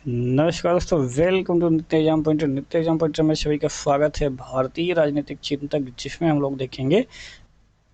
नमस्कार दोस्तों, welcome to नित्य एग्जाम पॉइंटर। नित्य एग्जाम पॉइंटर में सभी का स्वागत है। भारतीय राजनीतिक चिंतक, जिसमें हम लोग देखेंगे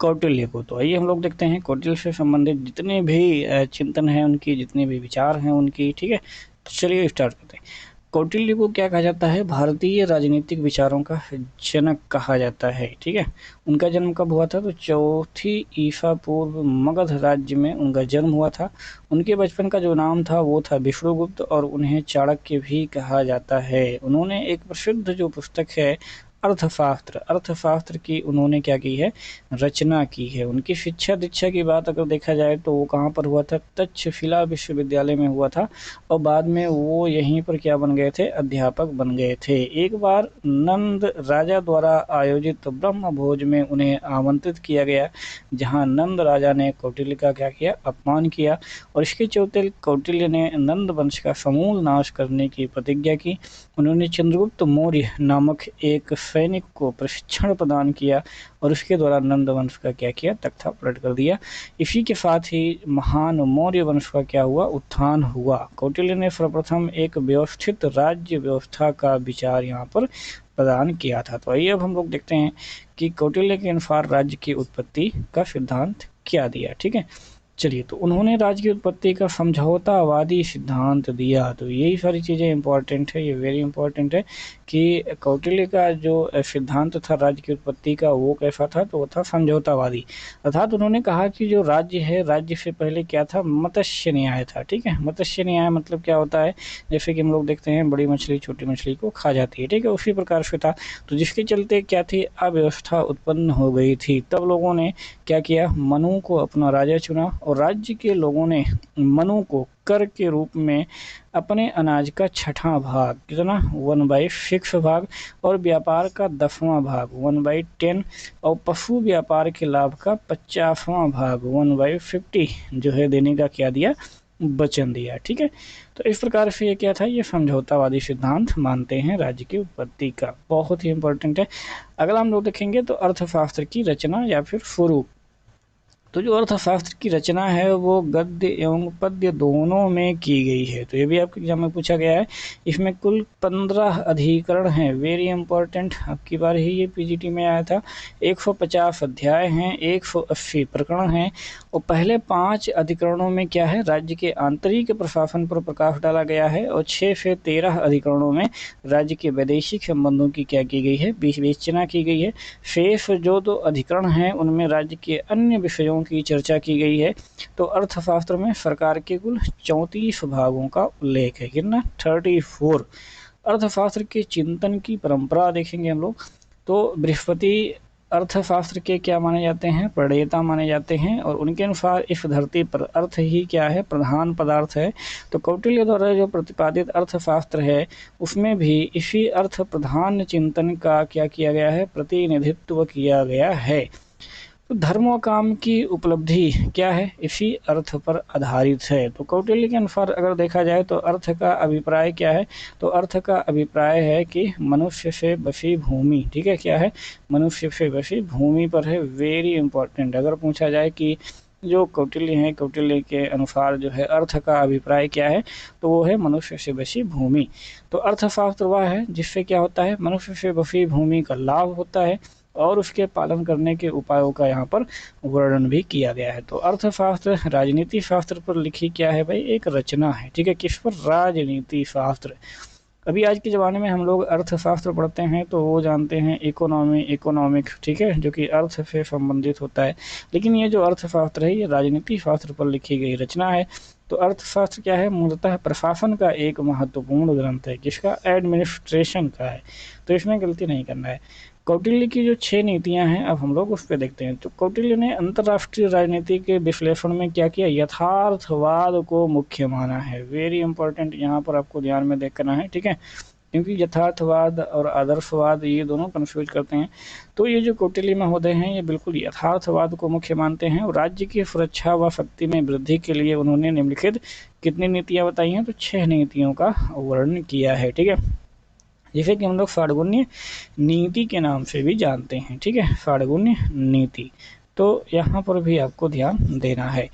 कौटिल्य को। तो आइए हम लोग देखते हैं कौटिल्य से संबंधित जितने भी चिंतन हैं उनकी, जितने भी विचार हैं उनकी। ठीक है, तो चलिए स्टार्ट करते हैं। कौटिल्य को क्या कहा जाता है? भारतीय राजनीतिक विचारों का जनक कहा जाता है। ठीक है, उनका जन्म कब हुआ था? तो चौथी ईसा पूर्व मगध राज्य में उनका जन्म हुआ था। उनके बचपन का जो नाम था वो था विष्णुगुप्त, और उन्हें चाणक्य भी कहा जाता है। उन्होंने एक प्रसिद्ध जो पुस्तक है अर्थशास्त्र की उन्होंने क्या की है? रचना की है। उनकी शिक्षा दीक्षा की बात अगर देखा जाए तो वो कहाँ पर हुआ था? तक्षशिला विश्वविद्यालय में हुआ था, और बाद में वो यहीं पर क्या बन गए थे? अध्यापक बन गए थे। एक बार नंद राजा द्वारा आयोजित ब्रह्म भोज में उन्हें आमंत्रित किया गया, जहाँ नंद राजा ने कौटिल्य का क्या किया? अपमान किया, और इसके चलते कौटिल्य ने नंद वंश का समूल नाश करने की प्रतिज्ञा की। उन्होंने चंद्रगुप्त मौर्य नामक एक सैनिक को प्रशिक्षण प्रदान किया, और उसके द्वारा नंद वंश का क्या किया? तख्तापलट कर दिया। इसी के साथ ही महान मौर्य वंश का क्या हुआ? उत्थान हुआ। कौटिल्य ने सर्वप्रथम एक व्यवस्थित राज्य व्यवस्था का विचार यहाँ पर प्रदान किया था। तो आइए अब हम लोग देखते हैं कि कौटिल्य के अनुसार राज्य की उत्पत्ति का सिद्धांत क्या दिया। ठीक है, चलिए, तो उन्होंने राज्य की उत्पत्ति का समझौतावादी सिद्धांत दिया। तो यही सारी चीज़ें इंपॉर्टेंट है, ये वेरी इंपॉर्टेंट है कि कौटिल्य का जो सिद्धांत था राज्य की उत्पत्ति का, वो कैसा था? तो वो था समझौतावादी। अर्थात उन्होंने कहा कि जो राज्य है, राज्य से पहले क्या था? मत्स्य न्याय था। ठीक है, मत्स्य न्याय मतलब क्या होता है? जैसे कि हम लोग देखते हैं बड़ी मछली छोटी मछली को खा जाती है। ठीक है, उसी प्रकार से था। तो जिसके चलते क्या थी? अव्यवस्था उत्पन्न हो गई थी। तब लोगों ने क्या किया? मनु को अपना राजा चुना, और राज्य के लोगों ने मनु को कर के रूप में अपने अनाज का छठा भाग, कितना? 1/6 भाग, और व्यापार का 10वां भाग 1/10, और पशु व्यापार के लाभ का 50वां भाग 1/50 जो है देने का क्या दिया? वचन दिया। ठीक है, तो इस प्रकार से ये क्या था? ये समझौतावादी सिद्धांत मानते हैं राज्य की उत्पत्ति का। बहुत ही इंपॉर्टेंट है। अगला हम लोग देखेंगे तो अर्थशास्त्र की रचना या फिर स्वरूप। तो जो अर्थशास्त्र की रचना है वो गद्य एवं पद्य दोनों में की गई है। तो ये भी आपके एग्जाम में पूछा गया है। इसमें कुल 15 अधिकरण हैं। वेरी इंपॉर्टेंट, आपकी बार ही ये पीजीटी में आया था। 150 अध्याय हैं, 180 प्रकरण हैं, और पहले 5 अधिकरणों में क्या है? राज्य के आंतरिक प्रशासन पर प्रकाश डाला गया है, और 6 से 13 अधिकरणों में राज्य के वैदेशिक संबंधों की क्या की गई है? विवेचना की गई है। शेष जो 2 अधिकरण हैं उनमें राज्य के अन्य विषयों की चर्चा की गई है। तो अर्थशास्त्र में सरकार के कुल 34 भागों का उल्लेख है। कितना? 34। अर्थशास्त्र के चिंतन की परंपरा देखेंगे हम लोग, तो बृहस्पति अर्थशास्त्र के क्या माने जाते हैं? प्रणेता माने जाते हैं, और उनके अनुसार इस धरती पर अर्थ ही क्या है? प्रधान पदार्थ है। तो कौटिल्य द्वारा जो प्रतिपादित अर्थशास्त्र है उसमें भी इसी अर्थ प्रधान चिंतन का क्या किया गया है? प्रतिनिधित्व किया गया है। तो धर्म व काम की उपलब्धि क्या है? इसी अर्थ पर आधारित है। तो कौटिल्य के अनुसार अगर देखा जाए तो अर्थ का अभिप्राय क्या है? तो अर्थ का अभिप्राय है कि मनुष्य से बसी भूमि। ठीक है, क्या है? मनुष्य से बसी भूमि पर है। Very important. अगर पूछा जाए कि जो कौटिल्य हैं, कौटिल्य के अनुसार जो है अर्थ का अभिप्राय क्या है? तो वो है मनुष्य से बसी भूमि। तो अर्थशास्त्र वह है जिससे क्या होता है? मनुष्य से बसी भूमि का लाभ होता है, और उसके पालन करने के उपायों का यहाँ पर वर्णन भी किया गया है। तो अर्थशास्त्र राजनीति शास्त्र पर लिखी क्या है भाई? एक रचना है। ठीक है, किस पर? राजनीति शास्त्र। अभी आज के ज़माने में हम लोग अर्थशास्त्र पढ़ते हैं तो वो जानते हैं इकोनॉमिक्स। ठीक है, जो कि अर्थ से संबंधित होता है। लेकिन ये जो अर्थशास्त्र है ये राजनीति शास्त्र पर लिखी गई रचना है। तो अर्थशास्त्र क्या है? मूलतः प्रशासन का एक महत्वपूर्ण ग्रंथ है। किसका? एडमिनिस्ट्रेशन का है। तो इसमें गलती नहीं करना है। कौटिल्य की जो 6 नीतियां हैं अब हम लोग उस पर देखते हैं। तो कौटिल्य ने अंतर्राष्ट्रीय राजनीति के विश्लेषण में क्या किया? यथार्थवाद को मुख्य माना है। वेरी इंपॉर्टेंट, यहाँ पर आपको ध्यान में देखना है। ठीक है, क्योंकि यथार्थवाद और आदर्शवाद ये दोनों कंफ्यूज करते हैं। तो ये जो कौटिल्य महोदय हैं ये बिल्कुल यथार्थवाद को मुख्य मानते हैं, और राज्य की सुरक्षा व शक्ति में वृद्धि के लिए उन्होंने निम्नलिखित कितनी नीतियाँ बताई हैं? तो 6 नीतियों का वर्णन किया है। ठीक है, जिसे कि हम लोग षड्गुण्य नीति के नाम से भी जानते हैं। ठीक है, षड्गुण्य नीति। तो यहाँ पर भी आपको ध्यान देना है।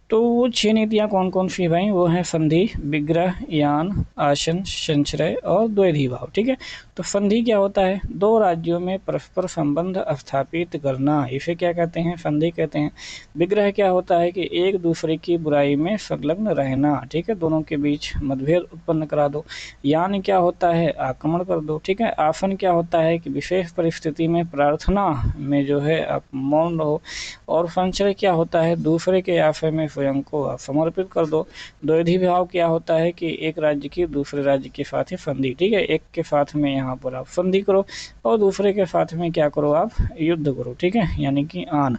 तो वो 6 नीतियाँ कौन कौन सी भाई, वो हैं संधि, विग्रह, यान, आसन, संचय और द्वैधी भाव। ठीक है, तो संधि क्या होता है, दो राज्यों में परस्पर संबंध स्थापित करना, इसे क्या कहते हैं, संधि कहते हैं। विग्रह क्या होता है कि एक दूसरे की बुराई में संलग्न रहना, ठीक है, दोनों के बीच मतभेद उत्पन्न करा दो। यान क्या होता है, आक्रमण कर दो। ठीक है, आसन क्या होता है कि विशेष परिस्थिति में प्रार्थना में जो है आप मौन रहो। और संचय क्या होता है, दूसरे के आश्रय में स्वयं को आप समर्पित कर दो। द्वैधी भाव क्या होता है कि एक राज्य की दूसरे राज्य के साथ ही संधि। ठीक है, एक के साथ में यहाँ पर आप संधि करो और दूसरे के साथ में क्या करो, आप युद्ध करो। ठीक है, यानी कि आन।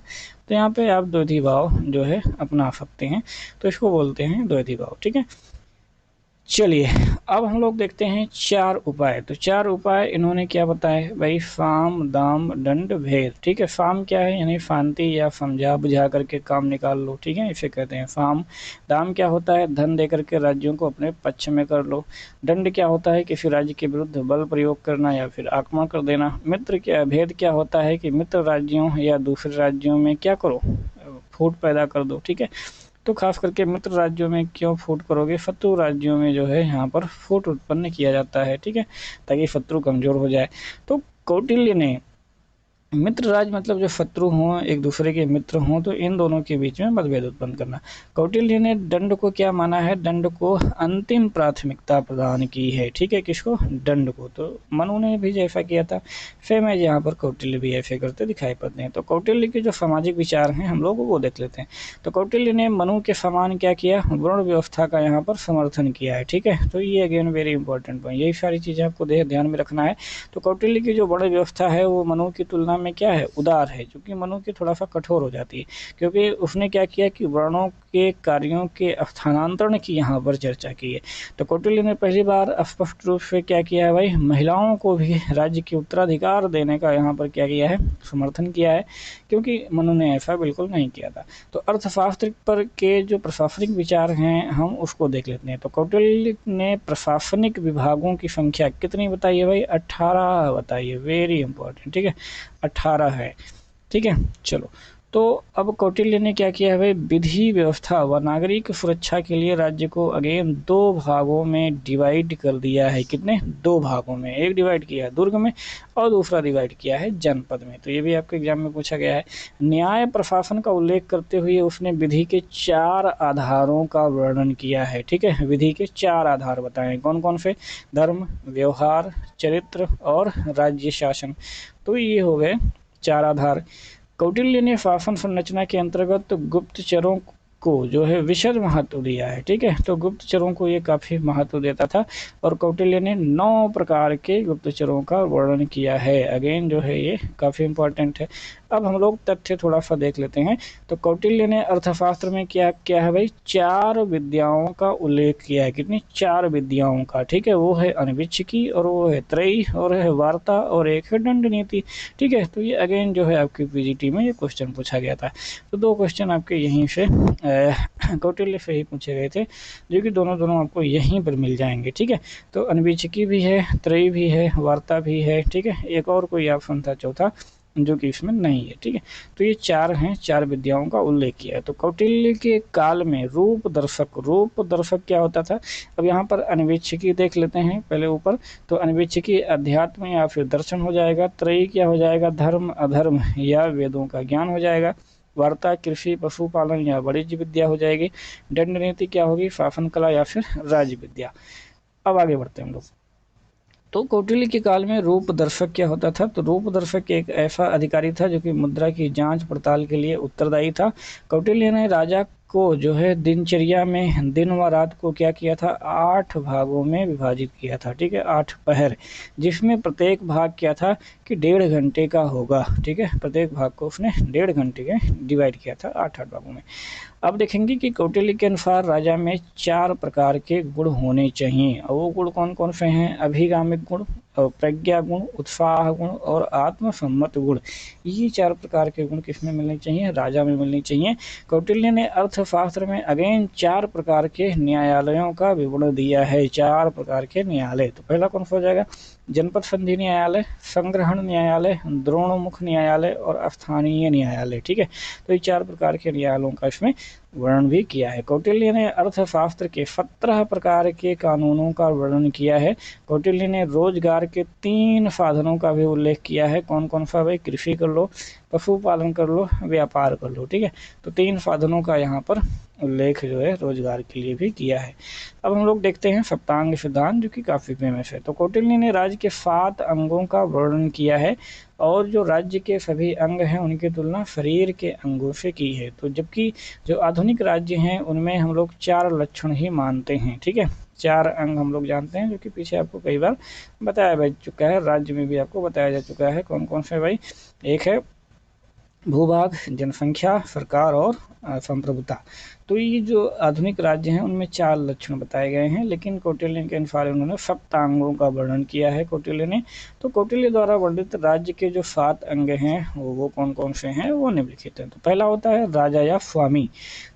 तो यहाँ पे आप द्वैधी भाव जो है अपना सकते हैं, तो इसको बोलते हैं द्वैधी भाव। ठीक है, चलिए अब हम लोग देखते हैं 4 उपाय। तो 4 उपाय इन्होंने क्या बताया भाई, साम, दाम, दंड, भेद। ठीक है, साम क्या है, यानी शांति या समझा बुझा करके काम निकाल लो। ठीक है, इसे कहते हैं साम। दाम क्या होता है, धन दे करके राज्यों को अपने पक्ष में कर लो। दंड क्या होता है, किसी राज्य के विरुद्ध बल प्रयोग करना या फिर आक्रमण कर देना। मित्र क्या, भेद क्या होता है कि मित्र राज्यों या दूसरे राज्यों में क्या करो, फूट पैदा कर दो। ठीक है, तो खास करके मित्र राज्यों में क्यों फूट करोगे, शत्रु राज्यों में जो है यहाँ पर फूट उत्पन्न किया जाता है। ठीक है, ताकि शत्रु कमजोर हो जाए। तो कौटिल्य ने मित्र राज मतलब जो शत्रु हों, एक दूसरे के मित्र हों, तो इन दोनों के बीच में मतभेद उत्पन्न करना। कौटिल्य ने दंड को क्या माना है, दंड को अंतिम प्राथमिकता प्रदान की है। ठीक है, किसको, दंड को। तो मनु ने भी जैसा किया था सेम है, यहाँ पर कौटिल्य भी ऐसे करते दिखाई पड़ते हैं। तो कौटिल्य के जो सामाजिक विचार हैं हम लोग वो देख लेते हैं। तो कौटिल्य ने मनु के समान क्या किया, वर्ण व्यवस्था का यहाँ पर समर्थन किया है। ठीक है, तो ये अगेन वेरी इंपॉर्टेंट पॉइंट, यही सारी चीज़ें आपको ध्यान में रखना है। तो कौटिल्य की जो वर्ण व्यवस्था है वो मनु की तुलना में क्या है, उदार है, क्योंकि मनु की थोड़ा सा कठोर हो जाती है, क्योंकि उसने क्या किया कि वर्णों के कार्यों के स्थानांतरण की यहाँ पर चर्चा की है। तो कौटिल्य ने पहली बार स्पष्ट रूप से क्या किया है भाई, महिलाओं को भी राज्य के उत्तराधिकार देने का यहाँ पर क्या किया है, समर्थन किया है, क्योंकि मनु ने ऐसा बिल्कुल नहीं किया था। तो अर्थशास्त्र पर के जो प्रशासनिक विचार हैं हम उसको देख लेते हैं। तो कौटिल्य ने प्रशासनिक विभागों की संख्या कितनी बताई है भाई, 18 बताई है, वेरी इंपॉर्टेंट। ठीक है, 18 है। ठीक है, चलो तो अब कौटिल्य ने क्या किया है भाई, विधि व्यवस्था व नागरिक सुरक्षा के लिए राज्य को अगेन 2 भागों में डिवाइड कर दिया है। कितने, 2 भागों में, एक डिवाइड किया है दुर्ग में और दूसरा डिवाइड किया है जनपद में। तो ये भी आपके एग्जाम में पूछा गया है। न्याय प्रशासन का उल्लेख करते हुए उसने विधि के 4 आधारों का वर्णन किया है। ठीक है, विधि के 4 आधार बताएं, कौन कौन से, धर्म, व्यवहार, चरित्र और राज्य शासन। तो ये हो गए 4 आधार। कौटिल्य ने शासन संरचना के अंतर्गत गुप्तचरों को जो है विशद महत्व दिया है। ठीक है, तो गुप्तचरों को ये काफ़ी महत्व देता था और कौटिल्य ने 9 प्रकार के गुप्तचरों का वर्णन किया है। अगेन जो है ये काफ़ी इंपॉर्टेंट है। अब हम लोग तथ्य थोड़ा सा देख लेते हैं। तो कौटिल्य ने अर्थशास्त्र में क्या क्या है भाई, 4 विद्याओं का उल्लेख किया है। कितनी, 4 विद्याओं का। ठीक है, वो है अनविच्छिकी और वो है त्रयी और है वार्ता और एक है दंड नीति। ठीक है, तो ये अगेन जो है आपकी पीजीटी में ये क्वेश्चन पूछा गया था। तो 2 क्वेश्चन आपके यहीं से कौटिल्य से ही पूछे गए थे, जो कि दोनों आपको यहीं पर मिल जाएंगे। ठीक है, तो अनविच्छिकी भी है, त्रयी भी है, वार्ता भी है। ठीक है, एक और कोई ऑप्शन था चौथा जो कि इसमें नहीं है। ठीक है, तो ये 4 हैं, 4 विद्याओं का उल्लेख किया है। तो कौटिल्य के काल में रूप दर्शक क्या होता था, अब यहाँ पर अनवीक्षिकी देख लेते हैं पहले ऊपर। तो अनवीक्षिकी अध्यात्म या फिर दर्शन हो जाएगा। त्रयी क्या हो जाएगा, धर्म अधर्म या वेदों का ज्ञान हो जाएगा। वार्ता कृषि पशुपालन या वाणिज्य विद्या हो जाएगी। दंड नीति क्या होगी, शासन कला या फिर राज्य विद्या। अब आगे बढ़ते हैं हम लोग। तो कौटिल्य के काल में रूप दर्शक क्या होता था, तो रूप दर्शक एक ऐसा अधिकारी था जो कि मुद्रा की जांच पड़ताल के लिए उत्तरदायी था। कौटिल्य ने राजा को जो है दिनचर्या में दिन व रात को क्या किया था, 8 भागों में विभाजित किया था। ठीक है, 8 पहर, जिसमें प्रत्येक भाग क्या था कि 1.5 घंटे का होगा। ठीक है, प्रत्येक भाग को उसने 1.5 घंटे के डिवाइड किया था 8 भागों में। अब देखेंगे कि कौटिल्य के अनुसार राजा में 4 प्रकार के गुण होने चाहिए, और वो गुण कौन कौन से हैं, अभिगामिक गुण, प्रज्ञा गुण, उत्साह गुण और आत्मसम्मत गुण। ये 4 प्रकार के गुण किसमें मिलने चाहिए, राजा में मिलने चाहिए। कौटिल्य ने अर्थशास्त्र में अगेन 4 प्रकार के न्यायालयों का विवरण दिया है। 4 प्रकार के न्यायालय, तो पहला कौन सा हो जाएगा, जनपद संधि न्यायालय, संग्रहण न्यायालय, द्रोणमुख न्यायालय और स्थानीय न्यायालय। ठीक है, तो ये 4 प्रकार के न्यायालयों का इसमें वर्णन भी किया है। कौटिल्य ने अर्थशास्त्र के 17 प्रकार के कानूनों का वर्णन किया है। कौटिल्य ने रोजगार के 3 साधनों का भी उल्लेख किया है। कौन कौन सा भाई? कृषि कर लो, पशुपालन कर लो, व्यापार कर लो, ठीक है। तो 3 साधनों का यहाँ पर उल्लेख जो है रोजगार के लिए भी किया है। अब हम लोग देखते हैं सप्तांग सिद्धांत, जो कि काफ़ी फेमस है। तो कौटिल्य ने राज्य के 7 अंगों का वर्णन किया है और जो राज्य के सभी अंग हैं उनकी तुलना शरीर के अंगों से की है। तो जबकि जो आधुनिक राज्य हैं उनमें हम लोग 4 लक्षण ही मानते हैं, ठीक है। 4 अंग हम लोग जानते हैं, जो कि पीछे आपको कई बार बताया जा चुका है, राज्य में भी आपको बताया जा चुका है। कौन कौन से भाई? एक है भूभाग, जनसंख्या, सरकार और संप्रभुता। तो ये जो आधुनिक राज्य हैं उनमें 4 लक्षण बताए गए हैं, लेकिन कौटिल्य के अनुसार उन्होंने सप्तांगों का वर्णन किया है कौटिल्य ने। तो कौटिल्य द्वारा वर्णित राज्य के जो 7 अंग हैं वो कौन कौन से हैं वो निम्नलिखित हैं। तो पहला होता है राजा या स्वामी।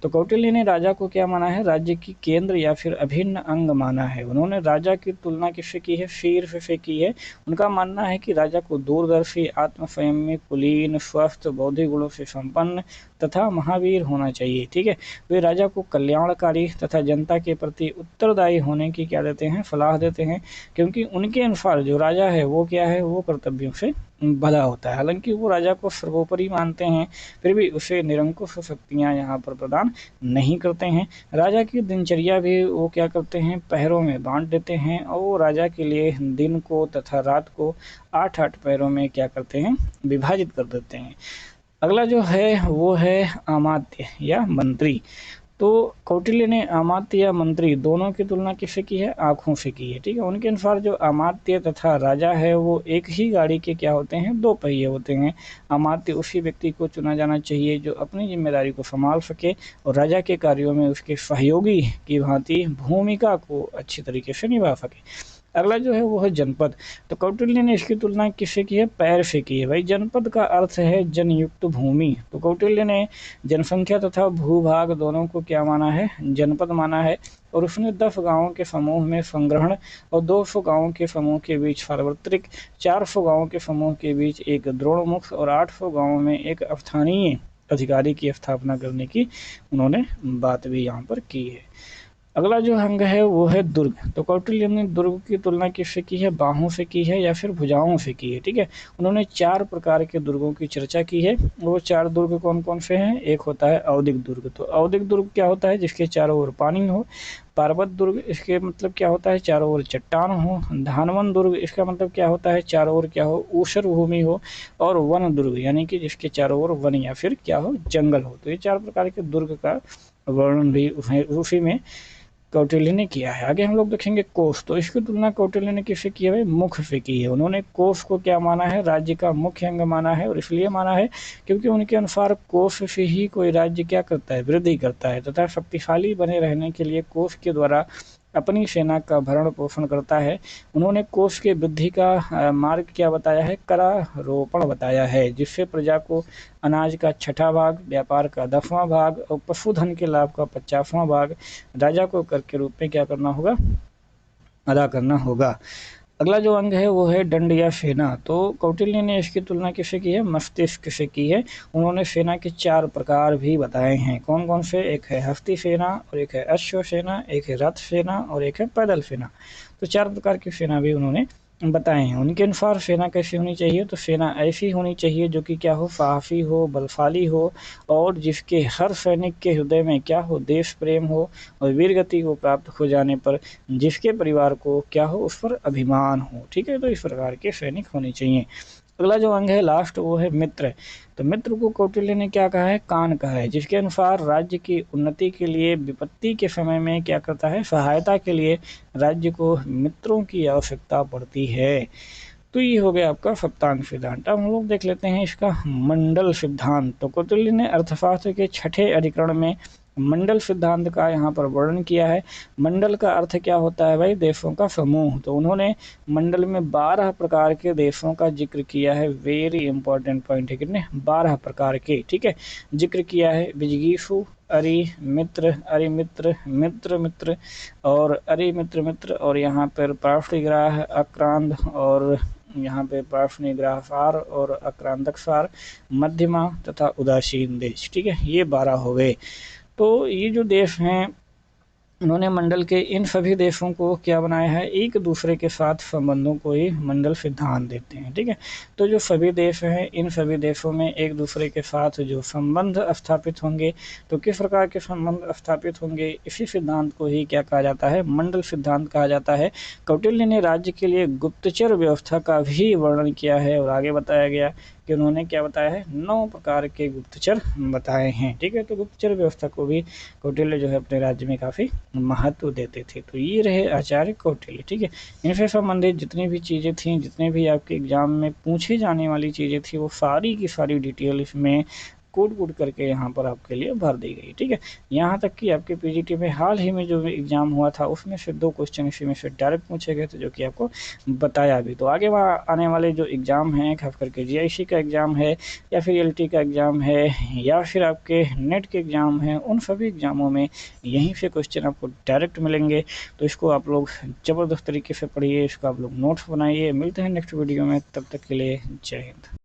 तो कौटिल्य ने राजा को क्या माना है? राज्य की केंद्र या फिर अभिन्न अंग माना है। उन्होंने राजा की तुलना किससे की है? शीर्ष से की है। उनका मानना है कि राजा को दूरदर्शी, आत्मसंयमी, कुलीन, स्वस्थ, बौद्धिक गुणों से संपन्न तथा महावीर होना चाहिए, ठीक है। वे राजा को कल्याणकारी तथा जनता के प्रति उत्तरदायी होने की क्या देते हैं? सलाह देते हैं, क्योंकि उनके अनुसार जो राजा है वो क्या है? वो कर्तव्यों से बंधा होता है। हालांकि वो राजा को सर्वोपरि मानते हैं, फिर भी उसे निरंकुश शक्तियां यहाँ पर प्रदान नहीं करते हैं। राजा की दिनचर्या भी वो क्या करते हैं? पहरों में बांट देते हैं, और वो राजा के लिए दिन को तथा रात को 8-8 पहरों में क्या करते हैं? विभाजित कर देते हैं। अगला जो है वो है अमात्य या मंत्री। तो कौटिल्य ने अमात्य या मंत्री दोनों की तुलना किससे की है? आँखों से की है, ठीक है। उनके अनुसार जो अमात्य तथा राजा है वो एक ही गाड़ी के क्या होते हैं? 2 पहिए होते हैं। अमात्य उसी व्यक्ति को चुना जाना चाहिए जो अपनी जिम्मेदारी को संभाल सके और राजा के कार्यों में उसके सहयोगी की भांति भूमिका को अच्छी तरीके से निभा सके। अगला जो है वो है जनपद। तो कौटिल्य ने इसकी तुलना किससे की है? पैर से की है। भाई जनपद का अर्थ है जनयुक्त भूमि। तो कौटिल्य ने जनसंख्या तथा भूभाग दोनों को क्या माना है? जनपद माना है। और उसने 10 गांवों के समूह में संग्रहण और 200 गांवों के समूह के बीच सार्वत्रिक, 400 गांवों के समूह के बीच एक द्रोणमुख और 800 गांवों में एक स्थानीय अधिकारी की स्थापना करने की उन्होंने बात भी यहाँ पर की है। अगला जो अंग है वो है दुर्ग। तो कौटिल्य ने दुर्ग की तुलना किससे की है? बाहों से की है या फिर भुजाओं से की है, ठीक है। उन्होंने 4 प्रकार के दुर्गों की चर्चा की है। वो 4 दुर्ग कौन कौन से हैं? एक होता है औदिक दुर्ग। तो औदिक दुर्ग क्या होता है? जिसके चारों ओर पानी हो। पार्वत दुर्ग, इसके मतलब क्या होता है? चारों ओर चट्टान हो। धानवन दुर्ग, इसका मतलब क्या होता है? चारों ओर क्या हो? ऊसर भूमि हो। और वन दुर्ग, यानी कि जिसके चारों ओर वन या फिर क्या हो? जंगल हो। तो ये 4 प्रकार के दुर्ग का वर्णन भी उसी में कौटिल्य ने किया है। आगे हम लोग देखेंगे कोष। तो इसकी तुलना कौटिल्य ने किससे की है? मुख से की है। उन्होंने कोष को क्या माना है? राज्य का मुख्य अंग माना है। और इसलिए माना है क्योंकि उनके अनुसार कोष से ही कोई राज्य क्या करता है? वृद्धि करता है तथा शक्तिशाली बने रहने के लिए कोष के द्वारा अपनी सेना का भरण पोषण करता है। उन्होंने कोष के वृद्धि का मार्ग क्या बताया है? करारोपण बताया है, जिससे प्रजा को अनाज का 6वां भाग, व्यापार का 10वां भाग और पशुधन के लाभ का 50वां भाग राजा को कर के रूप में क्या करना होगा? अदा करना होगा। अगला जो अंग है वो है दंड या सेना। तो कौटिल्य ने इसकी तुलना किससे की है? मस्तिष्क से की है। उन्होंने सेना के 4 प्रकार भी बताए हैं। कौन कौन से? एक है हस्ती सेना, और एक है अश्व सेना, एक है रथ सेना और एक है पैदल सेना। तो 4 प्रकार की सेना भी उन्होंने बताए हैं। उनके अनुसार सेना कैसी होनी चाहिए? तो सेना ऐसी होनी चाहिए जो कि क्या हो? साहसी हो, बलशाली हो, और जिसके हर सैनिक के हृदय में क्या हो? देश प्रेम हो, और वीर गति को प्राप्त हो जाने पर जिसके परिवार को क्या हो? उस पर अभिमान हो, ठीक है। तो इस प्रकार के सैनिक होने चाहिए। अगला जो अंग है लास्ट वो है मित्र। तो मित्र को कौटिल्य ने क्या कहा है? कान कहा है, जिसके अनुसार राज्य की उन्नति के लिए विपत्ति के समय में क्या करता है? सहायता के लिए राज्य को मित्रों की आवश्यकता पड़ती है। तो ये हो गया आपका सप्तांग सिद्धांत। अब हम लोग देख लेते हैं इसका मंडल सिद्धांत। तो कौटिल्य ने अर्थशास्त्र के 6ठे अधिकरण में मंडल सिद्धांत का यहाँ पर वर्णन किया है। मंडल का अर्थ क्या होता है भाई? देशों का समूह। तो उन्होंने मंडल में 12 प्रकार के देशों का जिक्र किया है। वेरी इंपॉर्टेंट पॉइंट है, कितने? 12 प्रकार के, ठीक है, जिक्र किया है। विजगीषु, अरि मित्र, अरि मित्र, मित्र मित्र और अरि मित्र मित्र, और यहाँ पर पार्श्वग्राह, आक्रांत, और यहाँ पे पार्श्वग्राहसार और आक्रांतक सार, मध्यमा तथा उदासीन देश, ठीक है। ये 12 हो गए। तो ये जो देश हैं, उन्होंने मंडल के इन सभी देशों को क्या बनाया है, एक दूसरे के साथ संबंधों को ही मंडल सिद्धांत देते हैं। ठीक है, तो जो सभी देश हैं, इन सभी देशों में एक दूसरे के साथ जो संबंध स्थापित होंगे, तो किस प्रकार के संबंध स्थापित होंगे, इसी सिद्धांत को ही क्या कहा जाता है, मंडल सिद्धांत कहा जाता है। कौटिल्य ने राज्य के लिए गुप्तचर व्यवस्था का भी वर्णन किया है, और आगे बताया गया कि उन्होंने क्या बताया है, 9 प्रकार के गुप्तचर बताए हैं। ठीक है, तो गुप्तचर व्यवस्था को भी कौटिल्य जो है अपने राज्य में काफ़ी महत्व देते थे। तो ये रहे आचार्य कौटिल्य। ठीक है, इनसे संबंधित जितनी भी चीज़ें थीं, जितने भी आपके एग्जाम में पूछी जाने वाली चीज़ें थी, वो सारी की सारी डिटेल इसमें कोड कोड करके यहाँ पर आपके लिए भर दी गई। ठीक है, यहाँ तक कि आपके पीजीटी में हाल ही में जो एग्ज़ाम हुआ था, उसमें से 2 क्वेश्चन इसी में से डायरेक्ट पूछे गए थे, जो कि आपको बताया भी। तो आगे वहाँ आने वाले जो एग्ज़ाम हैं, खास करके जीआईसी का एग्ज़ाम है, या फिर एलटी का एग्ज़ाम है, या फिर आपके नेट के एग्ज़ाम हैं, उन सभी एग्ज़ामों में यहीं से क्वेश्चन आपको डायरेक्ट मिलेंगे। तो इसको आप लोग ज़बरदस्त तरीके से पढ़िए, इसका आप लोग नोट्स बनाइए। मिलते हैं नेक्स्ट वीडियो में, तब तक के लिए जय हिंद।